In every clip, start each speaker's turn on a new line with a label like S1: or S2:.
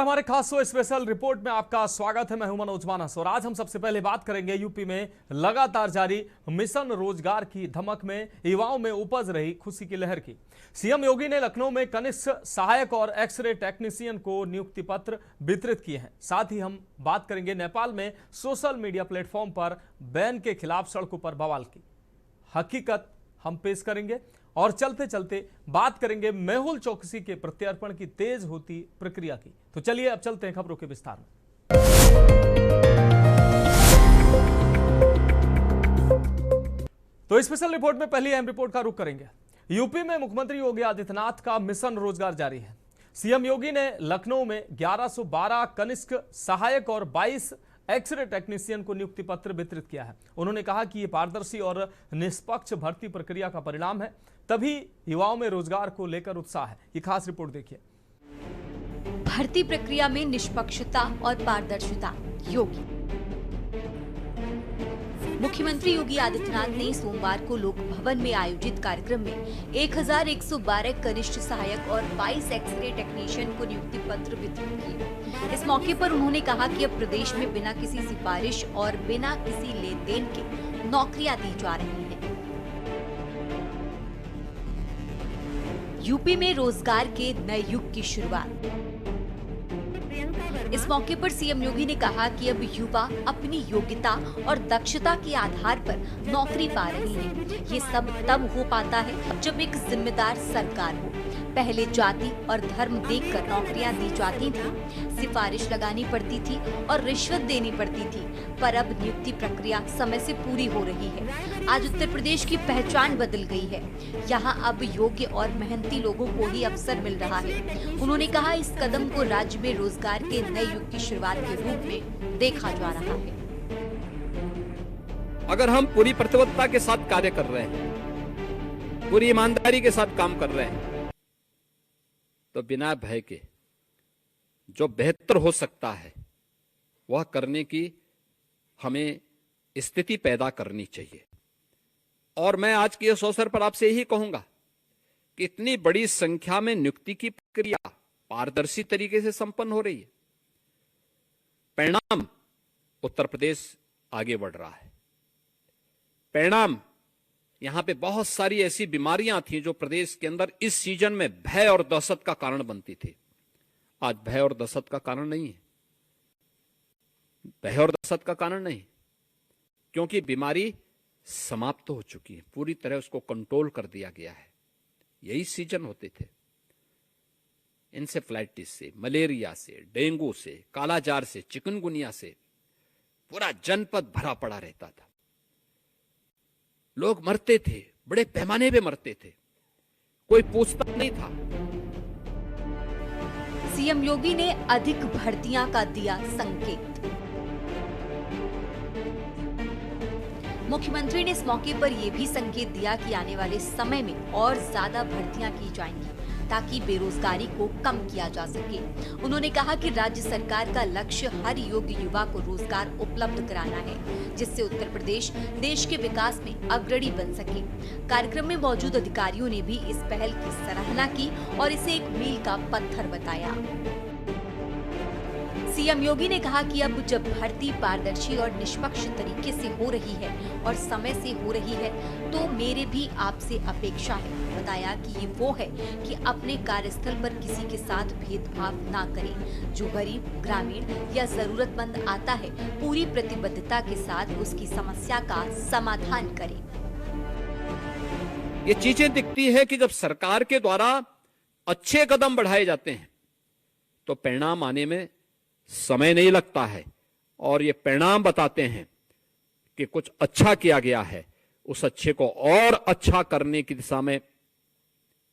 S1: नमस्कार, हमारे खास शो स्पेशल रिपोर्ट में आपका स्वागत है। मैं हूं मनोज मानस और आज हम सबसे पहले बात करेंगे यूपी में लगातार जारी मिशन रोजगार की धमक में युवाओं में उपज रही खुशी की लहर की। सीएम योगी ने लखनऊ में कनिष्ठ सहायक और एक्सरे टेक्नीशियन को नियुक्ति पत्र वितरित किए हैं। साथ ही हम बात करेंगे नेपाल में सोशल मीडिया प्लेटफॉर्म पर बैन के खिलाफ सड़कों पर बवाल की हकीकत हम पेश करेंगे और चलते चलते बात करेंगे मेहुल चौकसी के प्रत्यर्पण की तेज होती प्रक्रिया की। तो चलिए अब चलते हैं खबरों के विस्तार में। तो स्पेशल रिपोर्ट में पहली अहम रिपोर्ट का रुख करेंगे। यूपी में मुख्यमंत्री योगी आदित्यनाथ का मिशन रोजगार जारी है। सीएम योगी ने लखनऊ में 1112 कनिष्ठ सहायक और 22 एक्सरे टेक्नीशियन को नियुक्ति पत्र वितरित किया है। उन्होंने कहा कि यह पारदर्शी और निष्पक्ष भर्ती प्रक्रिया का परिणाम है, तभी युवाओं में रोजगार को लेकर उत्साह है। ये खास रिपोर्ट देखिए।
S2: भर्ती प्रक्रिया में निष्पक्षता और पारदर्शिता। योगी मुख्यमंत्री योगी आदित्यनाथ ने सोमवार को लोक भवन में आयोजित कार्यक्रम में 1112 कनिष्ठ सहायक और 22 एक्सरे टेक्नीशियन को नियुक्ति पत्र वितरित किए। इस मौके पर उन्होंने कहा कि अब प्रदेश में बिना किसी सिफारिश और बिना किसी लेन देन के नौकरियां दी जा रही हैं। यूपी में रोजगार के नए युग की शुरुआत। इस मौके पर सीएम योगी ने कहा कि अब युवा अपनी योग्यता और दक्षता के आधार पर नौकरी पा रहे हैं। ये सब तब हो पाता है जब एक जिम्मेदार सरकार हो। पहले जाति और धर्म देखकर नौकरियां दी जाती थी, सिफारिश लगानी पड़ती थी और रिश्वत देनी पड़ती थी, पर अब नियुक्ति प्रक्रिया समय से पूरी हो रही है। आज उत्तर प्रदेश की पहचान बदल गई है। यहाँ अब योग्य और मेहनती लोगों को ही अवसर मिल रहा है। उन्होंने कहा, इस कदम को राज्य में रोजगार के नए युग की शुरुआत के रूप में देखा जा रहा है।
S3: अगर हम पूरी प्रतिबद्धता के साथ कार्य कर रहे हैं, पूरी ईमानदारी के साथ काम कर रहे हैं, तो बिना भय के जो बेहतर हो सकता है वह करने की हमें स्थिति पैदा करनी चाहिए। और मैं आज के इस अवसर पर आपसे यही कहूंगा कि इतनी बड़ी संख्या में नियुक्ति की प्रक्रिया पारदर्शी तरीके से संपन्न हो रही है। परिणाम उत्तर प्रदेश आगे बढ़ रहा है। परिणाम यहां पे बहुत सारी ऐसी बीमारियां थी जो प्रदेश के अंदर इस सीजन में भय और दहशत का कारण बनती थी। आज भय और दहशत का कारण नहीं है। भय और दहशत का कारण नहीं, क्योंकि बीमारी समाप्त हो चुकी है, पूरी तरह उसको कंट्रोल कर दिया गया है। यही सीजन होते थे। इंसेफ्लाइटिस से, मलेरिया से, डेंगू से, कालाजार से, चिकनगुनिया से पूरा जनपद भरा पड़ा रहता था। लोग मरते थे, बड़े पैमाने पे मरते थे, कोई पूछता नहीं था।
S2: सीएम योगी ने अधिक भर्तियां का दिया संकेत। मुख्यमंत्री ने इस मौके पर यह भी संकेत दिया कि आने वाले समय में और ज्यादा भर्तियां की जाएंगी ताकि बेरोजगारी को कम किया जा सके। उन्होंने कहा कि राज्य सरकार का लक्ष्य हर योग्य युवा को रोजगार उपलब्ध कराना है, जिससे उत्तर प्रदेश देश के विकास में अग्रणी बन सके। कार्यक्रम में मौजूद अधिकारियों ने भी इस पहल की सराहना की और इसे एक मील का पत्थर बताया। सीएम योगी ने कहा कि अब जब भर्ती पारदर्शी और निष्पक्ष तरीके से हो रही है और समय से हो रही है, तो मेरे भी आपसे अपेक्षा है। बताया कि ये वो है कि अपने कार्यस्थल पर किसी के साथ भेदभाव ना करें। जो गरीब, ग्रामीण या जरूरतमंद आता है, पूरी प्रतिबद्धता के साथ उसकी समस्या का समाधान करें।
S3: ये चीजें दिखती है कि जब सरकार के द्वारा अच्छे कदम बढ़ाए जाते हैं तो परिणाम आने में समय नहीं लगता है, और ये परिणाम बताते हैं कि कुछ अच्छा किया गया है। उस अच्छे को और अच्छा करने की दिशा में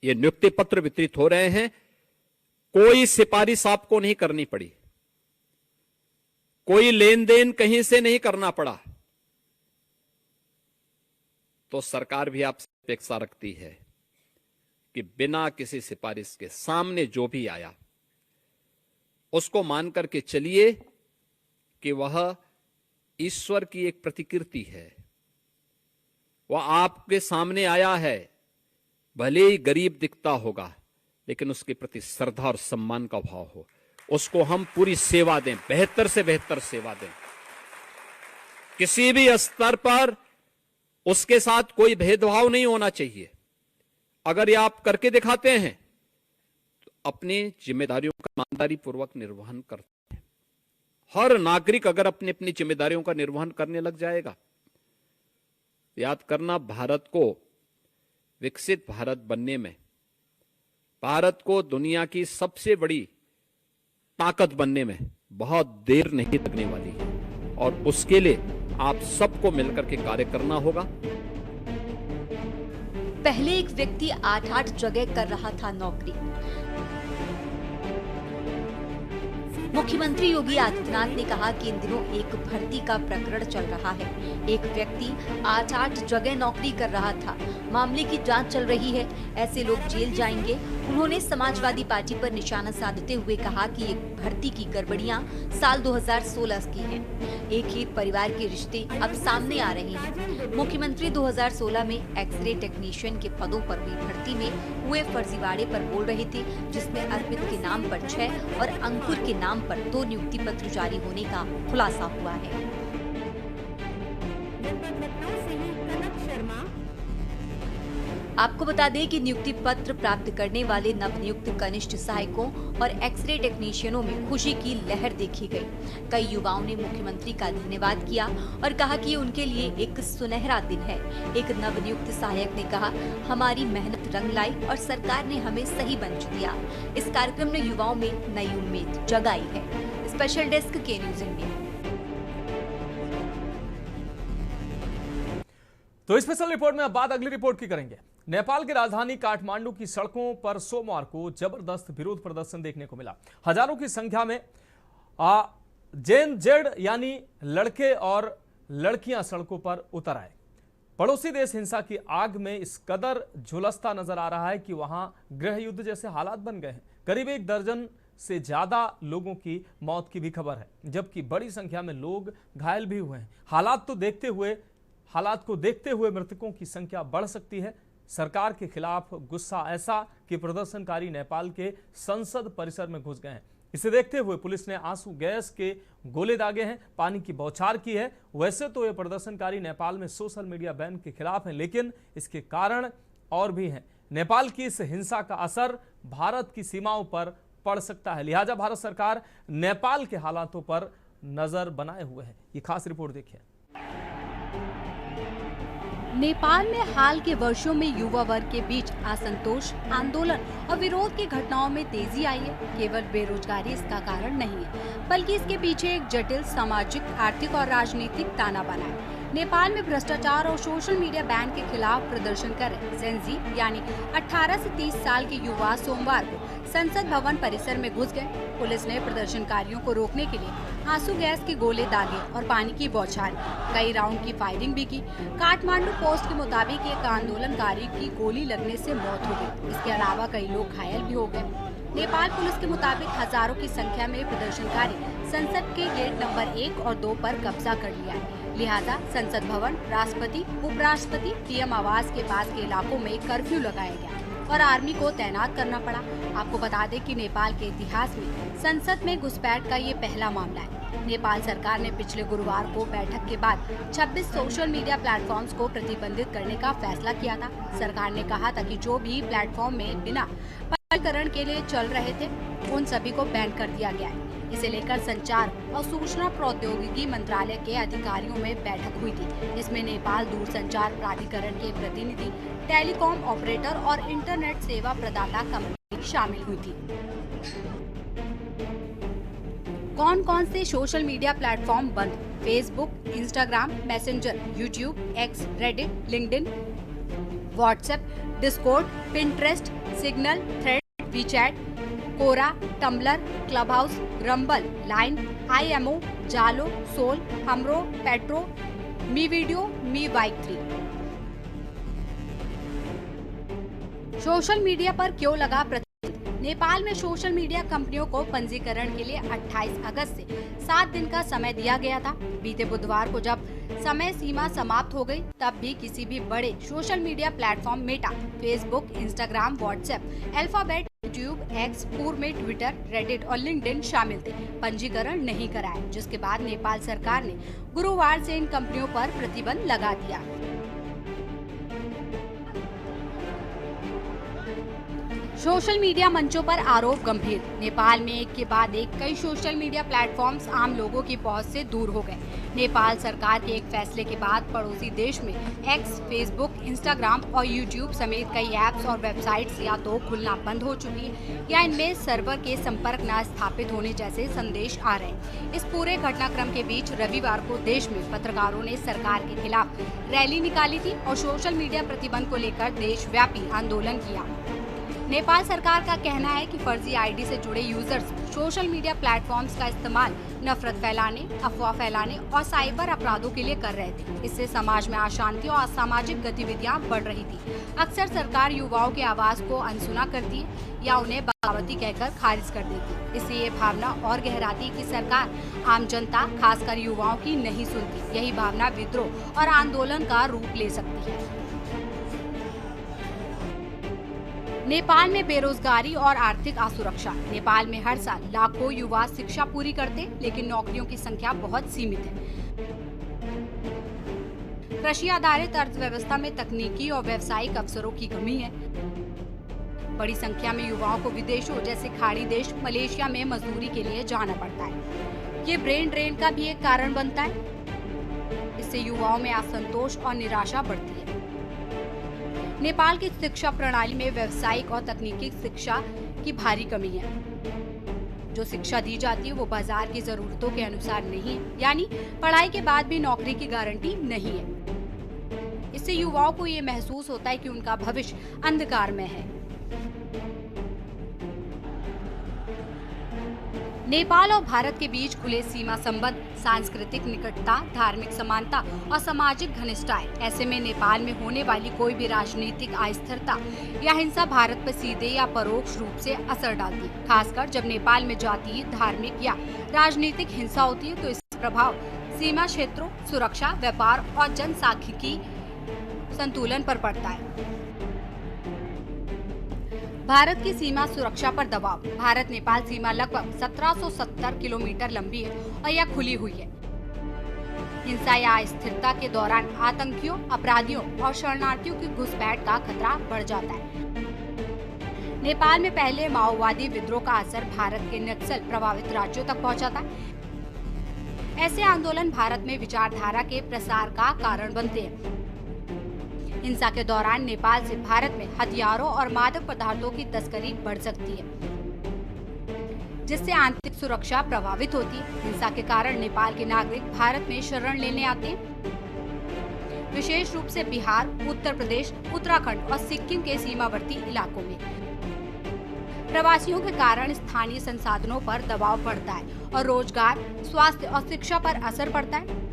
S3: ये नियुक्ति पत्र वितरित हो रहे हैं। कोई सिफारिश आपको नहीं करनी पड़ी, कोई लेन देन कहीं से नहीं करना पड़ा। तो सरकार भी आपसे अपेक्षा रखती है कि बिना किसी सिफारिश के सामने जो भी आया उसको मान करके चलिए कि वह ईश्वर की एक प्रतिकृति है। वह आपके सामने आया है, भले ही गरीब दिखता होगा, लेकिन उसके प्रति श्रद्धा और सम्मान का भाव हो। उसको हम पूरी सेवा दें, बेहतर से बेहतर सेवा दें। किसी भी स्तर पर उसके साथ कोई भेदभाव नहीं होना चाहिए। अगर ये आप करके दिखाते हैं तो अपनी जिम्मेदारियों का ईमानदारी पूर्वक निर्वहन करते हैं। हर नागरिक अगर अपनी अपनी जिम्मेदारियों का निर्वहन करने लग जाएगा, याद करना, भारत को विकसित भारत बनने में, भारत को दुनिया की सबसे बड़ी ताकत बनने में बहुत देर नहीं लगने वाली है और उसके लिए आप सबको मिलकर के कार्य करना होगा।
S2: पहले एक व्यक्ति 8-8 जगह कर रहा था नौकरी। मुख्यमंत्री योगी आदित्यनाथ ने कहा कि इन दिनों एक भर्ती का प्रकरण चल रहा है। एक व्यक्ति 8-8 जगह नौकरी कर रहा था। मामले की जांच चल रही है, ऐसे लोग जेल जाएंगे। उन्होंने समाजवादी पार्टी पर निशाना साधते हुए कहा कि ये भर्ती की गड़बड़ियां साल 2016 की हैं। एक ही परिवार के रिश्ते अब सामने आ रहे हैं। मुख्यमंत्री 2016 में एक्सरे टेक्नीशियन के पदों पर हुई भर्ती में हुए फर्जीवाड़े पर बोल रहे थे, जिसमें अर्पित के नाम पर 6 और अंकुर के नाम पर 2 नियुक्ति पत्र जारी होने का खुलासा हुआ है। आपको बता दें कि नियुक्ति पत्र प्राप्त करने वाले नवनियुक्त कनिष्ठ सहायकों और एक्सरे टेक्नीशियनों में खुशी की लहर देखी गई। कई युवाओं ने मुख्यमंत्री का धन्यवाद किया और कहा कि ये उनके लिए एक सुनहरा दिन है। एक नवनियुक्त सहायक ने कहा, हमारी मेहनत रंग लाई और सरकार ने हमें सही मंच दिया। इस कार्यक्रम ने युवाओं में नई उम्मीद जगाई है। स्पेशल डेस्क के न्यूज इंडिया।
S1: तो स्पेशल रिपोर्ट में अब बात अगली रिपोर्ट की करेंगे। नेपाल की राजधानी काठमांडू की सड़कों पर सोमवार को जबरदस्त विरोध प्रदर्शन देखने को मिला। हजारों की संख्या में जेन जेड यानी लड़के और लड़कियां सड़कों पर उतर आए। पड़ोसी देश हिंसा की आग में इस कदर झुलसता नजर आ रहा है कि वहां गृह युद्ध जैसे हालात बन गए हैं। करीब 1 दर्जन से ज्यादा लोगों की मौत की भी खबर है, जबकि बड़ी संख्या में लोग घायल भी हुए हैं। हालात को देखते हुए मृतकों की संख्या बढ़ सकती है। सरकार के खिलाफ गुस्सा ऐसा कि प्रदर्शनकारी नेपाल के संसद परिसर में घुस गए हैं। इसे देखते हुए पुलिस ने आंसू गैस के गोले दागे हैं, पानी की बौछार की है। वैसे तो ये प्रदर्शनकारी नेपाल में सोशल मीडिया बैन के खिलाफ हैं, लेकिन इसके कारण और भी हैं। नेपाल की इस हिंसा का असर भारत की सीमाओं पर पड़ सकता है, लिहाजा भारत सरकार नेपाल के हालातों पर नजर बनाए हुए है। ये खास रिपोर्ट देखिए।
S4: नेपाल में हाल के वर्षों में युवा वर्ग के बीच असंतोष, आंदोलन और विरोध की घटनाओं में तेजी आई है। केवल बेरोजगारी इसका कारण नहीं है, बल्कि इसके पीछे एक जटिल सामाजिक, आर्थिक और राजनीतिक ताना बाना है। नेपाल में भ्रष्टाचार और सोशल मीडिया बैन के खिलाफ प्रदर्शन कर रहे जेन जी यानी 18 से 30 साल के युवा सोमवार को संसद भवन परिसर में घुस गए। पुलिस ने प्रदर्शनकारियों को रोकने के लिए आंसू गैस के गोले दागे और पानी की बौछार की। कई राउंड की फायरिंग भी की। काठमांडू पोस्ट के मुताबिक एक आंदोलनकारी की गोली लगने से मौत हो गई। इसके अलावा कई लोग घायल भी हो गए। नेपाल पुलिस के मुताबिक हजारों की संख्या में प्रदर्शनकारी संसद के गेट नंबर 1 और 2 पर कब्जा कर लिया है। लिहाजा संसद भवन, राष्ट्रपति, उपराष्ट्रपति, पीएम आवास के पास के इलाकों में कर्फ्यू लगाया गया और आर्मी को तैनात करना पड़ा। आपको बता दें कि नेपाल के इतिहास में संसद में घुसपैठ का ये पहला मामला है। नेपाल सरकार ने पिछले गुरुवार को बैठक के बाद 26 सोशल मीडिया प्लेटफॉर्म्स को प्रतिबंधित करने का फैसला किया था। सरकार ने कहा था कि जो भी प्लेटफॉर्म में बिना पंजीकरण के लिए चल रहे थे, उन सभी को बैन कर दिया गया है। इसे लेकर संचार और सूचना प्रौद्योगिकी मंत्रालय के अधिकारियों में बैठक हुई थी। इसमें नेपाल दूरसंचार प्राधिकरण के प्रतिनिधि, टेलीकॉम ऑपरेटर और इंटरनेट सेवा प्रदाता कंपनी शामिल हुई थी। कौन कौन से सोशल मीडिया प्लेटफॉर्म बंद? Facebook, Instagram, Messenger, YouTube, X, Reddit, LinkedIn, WhatsApp, Discord, Pinterest, Signal, Thread, WeChat, Quora, Tumblr, Clubhouse, Rumble, Line, IMO, Zalo, Sol, Hamro, Patro, Mi Video, Mi Vike 3। Social media पर क्यों लगा प्रतिबंध? नेपाल में social media कंपनियों को पंजीकरण के लिए 28 अगस्त से 7 दिन का समय दिया गया था। बीते बुधवार को जब समय सीमा समाप्त हो गई, तब भी किसी भी बड़े social media platform Meta, Facebook, Instagram, WhatsApp, alphabet, YouTube, x, पूर्व में ट्विटर, रेडिट और लिंक्डइन शामिल थे। पंजीकरण नहीं कराया, जिसके बाद नेपाल सरकार ने गुरुवार से इन कंपनियों पर प्रतिबंध लगा दिया। सोशल मीडिया मंचों पर आरोप गंभीर। नेपाल में एक के बाद एक कई सोशल मीडिया प्लेटफॉर्म्स आम लोगों की पहुंच से दूर हो गए। नेपाल सरकार के एक फैसले के बाद पड़ोसी देश में एक्स, फेसबुक, इंस्टाग्राम और यूट्यूब समेत कई ऐप्स और वेबसाइट्स या तो खुलना बंद हो चुकी है या इनमें सर्वर के संपर्क न स्थापित होने जैसे संदेश आ रहे हैं। इस पूरे घटनाक्रम के बीच रविवार को देश में पत्रकारों ने सरकार के खिलाफ रैली निकाली थी और सोशल मीडिया प्रतिबंध को लेकर देशव्यापी आंदोलन किया। नेपाल सरकार का कहना है कि फर्जी आईडी से जुड़े यूजर्स सोशल मीडिया प्लेटफॉर्म्स का इस्तेमाल नफरत फैलाने, अफवाह फैलाने और साइबर अपराधों के लिए कर रहे थे। इससे समाज में अशांति और असामाजिक गतिविधियां बढ़ रही थी। अक्सर सरकार युवाओं की आवाज को अनसुना करती है या उन्हें बगावती कहकर खारिज कर देती है। इससे ये भावना और गहराती कि सरकार आम जनता, खासकर युवाओं की नहीं सुनती। यही भावना विद्रोह और आंदोलन का रूप ले सकती है। नेपाल में बेरोजगारी और आर्थिक असुरक्षा। नेपाल में हर साल लाखों युवा शिक्षा पूरी करते, लेकिन नौकरियों की संख्या बहुत सीमित है। कृषि आधारित अर्थव्यवस्था में तकनीकी और व्यावसायिक अवसरों की कमी है। बड़ी संख्या में युवाओं को विदेशों जैसे खाड़ी देश मलेशिया में मजदूरी के लिए जाना पड़ता है। ये ब्रेन ड्रेन का भी एक कारण बनता है। इससे युवाओं में असंतोष और निराशा बढ़ती है। नेपाल की शिक्षा प्रणाली में व्यावसायिक और तकनीकी शिक्षा की भारी कमी है। जो शिक्षा दी जाती है वो बाजार की जरूरतों के अनुसार नहीं है, यानी पढ़ाई के बाद भी नौकरी की गारंटी नहीं है। इससे युवाओं को ये महसूस होता है कि उनका भविष्य अंधकार में है। नेपाल और भारत के बीच खुले सीमा संबंध, सांस्कृतिक निकटता, धार्मिक समानता और सामाजिक घनिष्ठता है। ऐसे में नेपाल में होने वाली कोई भी राजनीतिक अस्थिरता या हिंसा भारत पर सीधे या परोक्ष रूप से असर डालती है। खासकर जब नेपाल में जातीय, धार्मिक या राजनीतिक हिंसा होती है तो इसका प्रभाव सीमा क्षेत्रों, सुरक्षा, व्यापार और जनसांख्यिकी संतुलन पर पड़ता है। भारत की सीमा सुरक्षा पर दबाव। भारत नेपाल सीमा लगभग 1770 किलोमीटर लंबी है और यह खुली हुई है। हिंसा या अस्थिरता के दौरान आतंकियों, अपराधियों और शरणार्थियों की घुसपैठ का खतरा बढ़ जाता है। नेपाल में पहले माओवादी विद्रोह का असर भारत के नक्सल प्रभावित राज्यों तक पहुंचा था। ऐसे आंदोलन भारत में विचारधारा के प्रसार का कारण बनते हैं। हिंसा के दौरान नेपाल से भारत में हथियारों और मादक पदार्थों की तस्करी बढ़ सकती है, जिससे आंतरिक सुरक्षा प्रभावित होती है। हिंसा के कारण नेपाल के नागरिक भारत में शरण लेने आते हैं, विशेष रूप से बिहार, उत्तर प्रदेश, उत्तराखंड और सिक्किम के सीमावर्ती इलाकों में। प्रवासियों के कारण स्थानीय संसाधनों पर दबाव बढ़ता है और रोजगार, स्वास्थ्य और शिक्षा पर असर पड़ता है,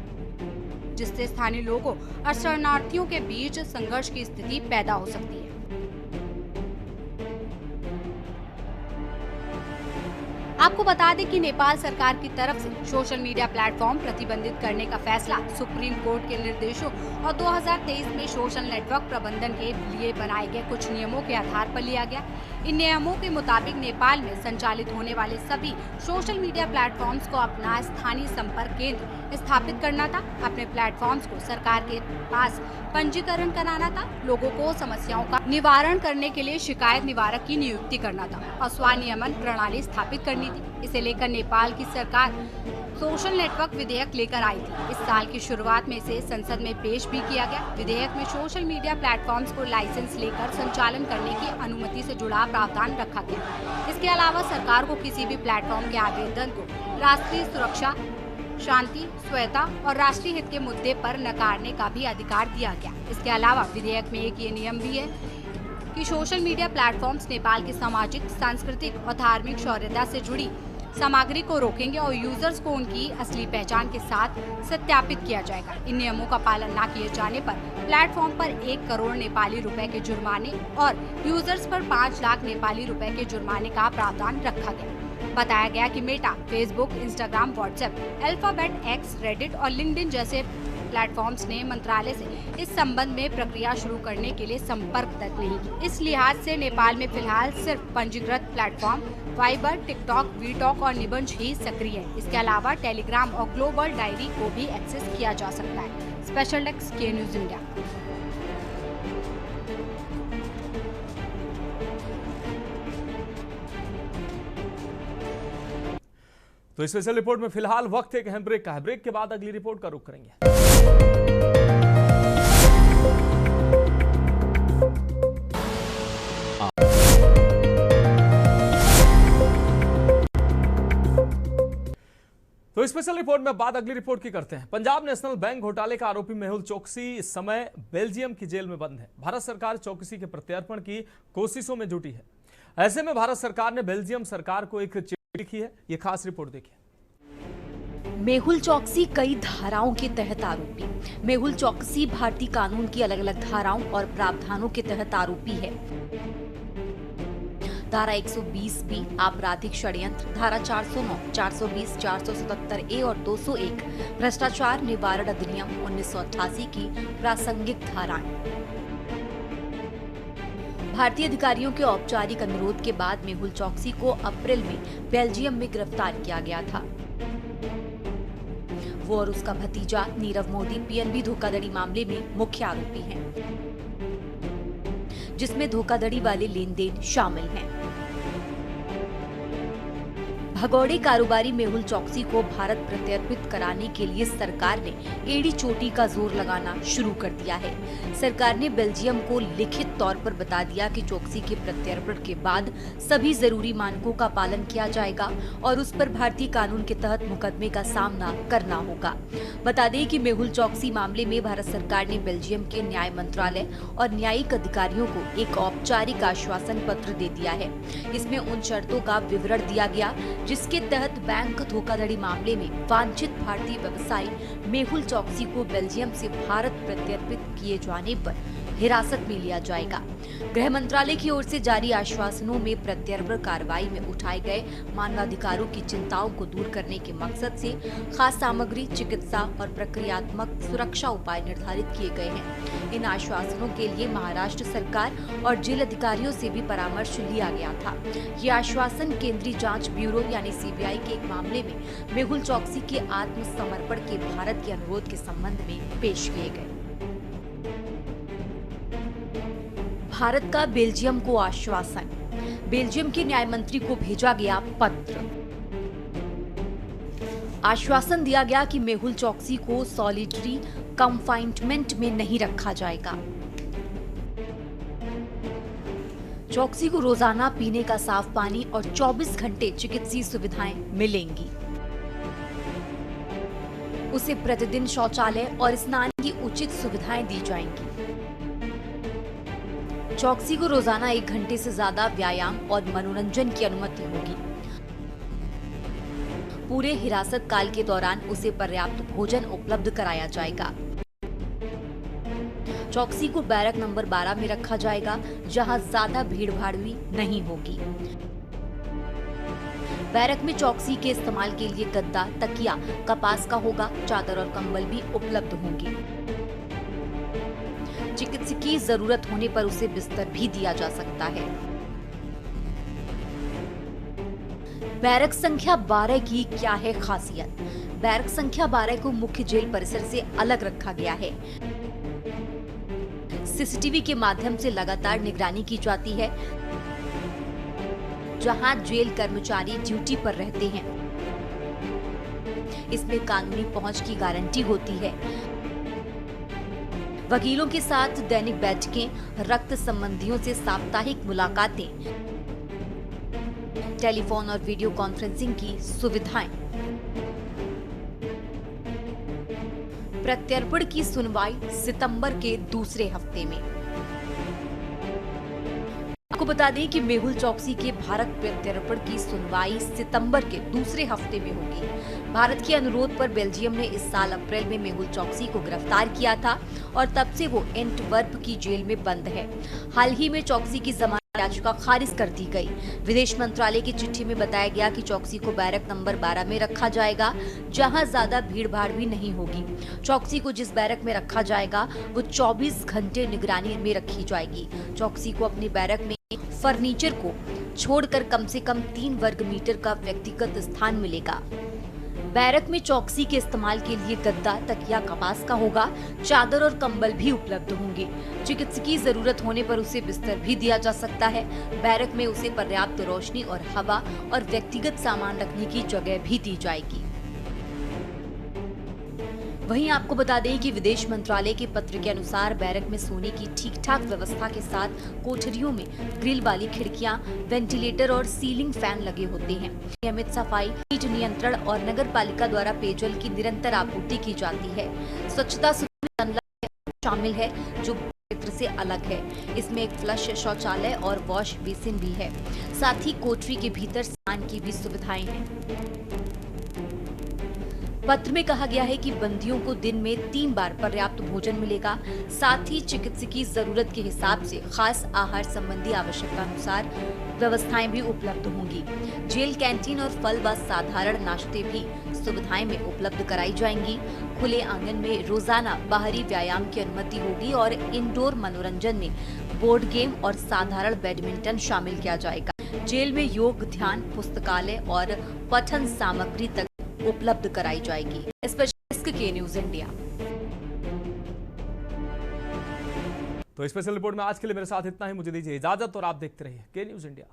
S4: जिससे स्थानीय लोगों और शरणार्थियों के बीच संघर्ष की स्थिति पैदा हो सकती है। आपको बता दें कि नेपाल सरकार की तरफ से सोशल मीडिया प्लेटफॉर्म प्रतिबंधित करने का फैसला सुप्रीम कोर्ट के निर्देशों और 2023 में सोशल नेटवर्क प्रबंधन के लिए बनाए गए कुछ नियमों के आधार पर लिया गया। इन नियमों के मुताबिक नेपाल में संचालित होने वाले सभी सोशल मीडिया प्लेटफॉर्म्स को अपना स्थानीय संपर्क केंद्र स्थापित करना था। अपने प्लेटफॉर्म्स को सरकार के पास पंजीकरण कराना था। लोगों को समस्याओं का निवारण करने के लिए शिकायत निवारक की नियुक्ति करना था और स्वनियमन प्रणाली स्थापित करनी थी। इसे लेकर नेपाल की सरकार सोशल नेटवर्क विधेयक लेकर आई थी। इस साल की शुरुआत में इसे संसद में पेश भी किया गया। विधेयक में सोशल मीडिया प्लेटफॉर्म्स को लाइसेंस लेकर संचालन करने की अनुमति से जुड़ा प्रावधान रखा गया। इसके अलावा सरकार को किसी भी प्लेटफॉर्म के आवेदन को राष्ट्रीय सुरक्षा, शांति, स्वायत्ता और राष्ट्रीय हित के मुद्दे पर नकारने का भी अधिकार दिया गया। इसके अलावा विधेयक में एक ये नियम भी है कि सोशल मीडिया प्लेटफॉर्म्स नेपाल की सामाजिक, सांस्कृतिक और धार्मिक शौर्यता से जुड़ी सामग्री को रोकेंगे और यूजर्स को उनकी असली पहचान के साथ सत्यापित किया जाएगा। इन नियमों का पालन न किए जाने पर प्लेटफॉर्म पर 1 करोड़ नेपाली रुपए के जुर्माने और यूजर्स पर 5 लाख नेपाली रुपए के जुर्माने का प्रावधान रखा गया। बताया गया कि Meta, Facebook, Instagram, WhatsApp, alphabet, x, Reddit और लिंक्डइन जैसे प्लेटफॉर्म्स ने मंत्रालय से इस संबंध में प्रक्रिया शुरू करने के लिए संपर्क तक नहीं किया। इस लिहाज से नेपाल में फिलहाल सिर्फ पंजीकृत प्लेटफॉर्म वाइबर, टिकटॉक, वीटॉक और निबंज ही सक्रिय है। इसके अलावा टेलीग्राम और ग्लोबल डायरी को भी एक्सेस किया जा सकता है। स्पेशल डेस्क के न्यूज इंडिया।
S1: तो स्पेशल रिपोर्ट में फिलहाल वक्त एक अहम ब्रेक का है। ब्रेक के बाद अगली रिपोर्ट का रुख करेंगे। तो स्पेशल रिपोर्ट में बात अगली रिपोर्ट की करते हैं। पंजाब नेशनल बैंक घोटाले का आरोपी मेहुल चोकसी इस समय बेल्जियम की जेल में बंद है। भारत सरकार चोकसी के प्रत्यर्पण की कोशिशों में जुटी है। ऐसे में भारत सरकार ने बेल्जियम सरकार को एक चिट्ठी लिखी है। ये खास रिपोर्ट देखिए।
S2: मेहुल चोकसी कई धाराओं के तहत आरोपी। मेहुल चोकसी भारतीय कानून की अलग अलग धाराओं और प्रावधानों के तहत आरोपी है। धारा 120 बी आपराधिक षड्यंत्र, धारा 409, 420, 477 ए और 201 भ्रष्टाचार निवारण अधिनियम 1988 की प्रासंगिक धाराएं। भारतीय अधिकारियों के औपचारिक अनुरोध के बाद मेहुल चोकसी को अप्रैल में बेल्जियम में गिरफ्तार किया गया था। वो और उसका भतीजा नीरव मोदी पीएनबी धोखाधड़ी मामले में मुख्य आरोपी हैं, जिसमें धोखाधड़ी वाले लेन देन शामिल हैं। भगौड़े कारोबारी मेहुल चोकसी को भारत प्रत्यर्पित कराने के लिए सरकार ने एड़ी चोटी का जोर लगाना शुरू कर दिया है। सरकार ने बेल्जियम को लिखित तौर पर बता दिया कि चोकसी के प्रत्यर्पण के बाद सभी जरूरी मानकों का पालन किया जाएगा और उस पर भारतीय कानून के तहत मुकदमे का सामना करना होगा। बता दें कि मेहुल चोकसी मामले में भारत सरकार ने बेल्जियम के न्याय मंत्रालय और न्यायिक अधिकारियों को एक औपचारिक आश्वासन पत्र दे दिया है। इसमें उन शर्तों का विवरण दिया गया जिसके तहत बैंक धोखाधड़ी मामले में वांछित भारतीय व्यवसायी मेहुल चोकसी को बेल्जियम से भारत प्रत्यर्पित किए जाने पर हिरासत में लिया जाएगा। गृह मंत्रालय की ओर से जारी आश्वासनों में प्रत्यर्पण कार्रवाई में उठाए गए मानवाधिकारों की चिंताओं को दूर करने के मकसद से खास सामग्री, चिकित्सा और प्रक्रियात्मक सुरक्षा उपाय निर्धारित किए गए हैं। इन आश्वासनों के लिए महाराष्ट्र सरकार और जेल अधिकारियों से भी परामर्श लिया गया था। ये आश्वासन केंद्रीय जांच ब्यूरो यानी सीबीआई के एक मामले में मेहुल चोकसी के आत्मसमर्पण के भारत के अनुरोध के संबंध में पेश किए गए। भारत का बेल्जियम को आश्वासन। बेल्जियम के न्याय मंत्री को भेजा गया पत्र। आश्वासन दिया गया कि मेहुल चोकसी को सॉलिटरी कंफाइनमेंट में नहीं रखा जाएगा। चोकसी को रोजाना पीने का साफ पानी और 24 घंटे चिकित्सीय सुविधाएं मिलेंगी। उसे प्रतिदिन शौचालय और स्नान की उचित सुविधाएं दी जाएंगी। चोकसी को रोजाना 1 घंटे से ज्यादा व्यायाम और मनोरंजन की अनुमति होगी। पूरे हिरासत काल के दौरान उसे पर्याप्त भोजन उपलब्ध कराया जाएगा। चोकसी को बैरक नंबर 12 में रखा जाएगा, जहां ज्यादा भीड़-भाड़ भी नहीं होगी। बैरक में चोकसी के इस्तेमाल के लिए गद्दा, तकिया कपास का होगा। चादर और कंबल भी उपलब्ध होंगे। चिकित्सकीय जरूरत होने पर उसे बिस्तर भी दिया जा सकता है। बैरक संख्या 12 की क्या है खासियत? बैरक संख्या 12 को मुख्य जेल परिसर से अलग रखा गया है। सीसीटीवी के माध्यम से लगातार निगरानी की जाती है, जहां जेल कर्मचारी ड्यूटी पर रहते हैं। इसमें कानूनी पहुंच की गारंटी होती है। वकीलों के साथ दैनिक बैठकें, रक्त संबंधियों से साप्ताहिक मुलाकातें, टेलीफोन और वीडियो कॉन्फ्रेंसिंग की सुविधाएं। प्रत्यर्पण की सुनवाई सितंबर के दूसरे हफ्ते में। आपको बता दें कि मेहुल चोकसी के भारत प्रत्यर्पण की सुनवाई सितंबर के दूसरे हफ्ते में होगी। भारत के अनुरोध पर बेल्जियम ने इस साल अप्रैल में मेहुल चोकसी को गिरफ्तार किया था और तब से वो एंटवर्प की जेल में बंद है। हाल ही में चोकसी की जमानत याचिका खारिज कर दी गई। विदेश मंत्रालय की चिट्ठी में बताया गया कि चौकसी को बैरक नंबर 12 में रखा जाएगा, जहां ज्यादा भीड़ भाड़ भी नहीं होगी। चौकसी को जिस बैरक में रखा जाएगा वो 24 घंटे निगरानी में रखी जाएगी। चौकसी को अपने बैरक में फर्नीचर को छोड़कर कम से कम 3 वर्ग मीटर का व्यक्तिगत स्थान मिलेगा। बैरक में चौकसी के इस्तेमाल के लिए गद्दा, तकिया कपास का होगा। चादर और कंबल भी उपलब्ध होंगे। चिकित्सकीय जरूरत होने पर उसे बिस्तर भी दिया जा सकता है। बैरक में उसे पर्याप्त रोशनी और हवा और व्यक्तिगत सामान रखने की जगह भी दी जाएगी। वहीं आपको बता दें कि विदेश मंत्रालय के पत्र के अनुसार बैरक में सोने की ठीक-ठाक व्यवस्था के साथ कोठरियों में ग्रिल वाली खिड़कियां, वेंटिलेटर और सीलिंग फैन लगे होते हैं। नियमित सफाई, कीट नियंत्रण और नगर पालिका द्वारा पेयजल की निरंतर आपूर्ति की जाती है। स्वच्छता शामिल है जो क्षेत्र से अलग है। इसमें एक फ्लश शौचालय और वॉश बेसिन भी है। साथ ही कोठरी के भीतर स्नान की भी सुविधाएं हैं। पत्र में कहा गया है कि बंदियों को दिन में 3 बार पर्याप्त भोजन मिलेगा। साथ ही चिकित्सकीय जरूरत के हिसाब से खास आहार संबंधी आवश्यकता अनुसार व्यवस्थाएं भी उपलब्ध होंगी। जेल कैंटीन और फल व साधारण नाश्ते भी सुविधाएं में उपलब्ध कराई जाएंगी। खुले आंगन में रोजाना बाहरी व्यायाम की अनुमति होगी और इंडोर मनोरंजन में बोर्ड गेम और साधारण बैडमिंटन शामिल किया जाएगा। जेल में योग, ध्यान, पुस्तकालय और पठन सामग्री तक उपलब्ध कराई जाएगी। स्पेशल के न्यूज इंडिया।
S1: तो स्पेशल रिपोर्ट में आज के लिए मेरे साथ इतना ही। मुझे दीजिए इजाजत और आप देखते रहिए के न्यूज इंडिया।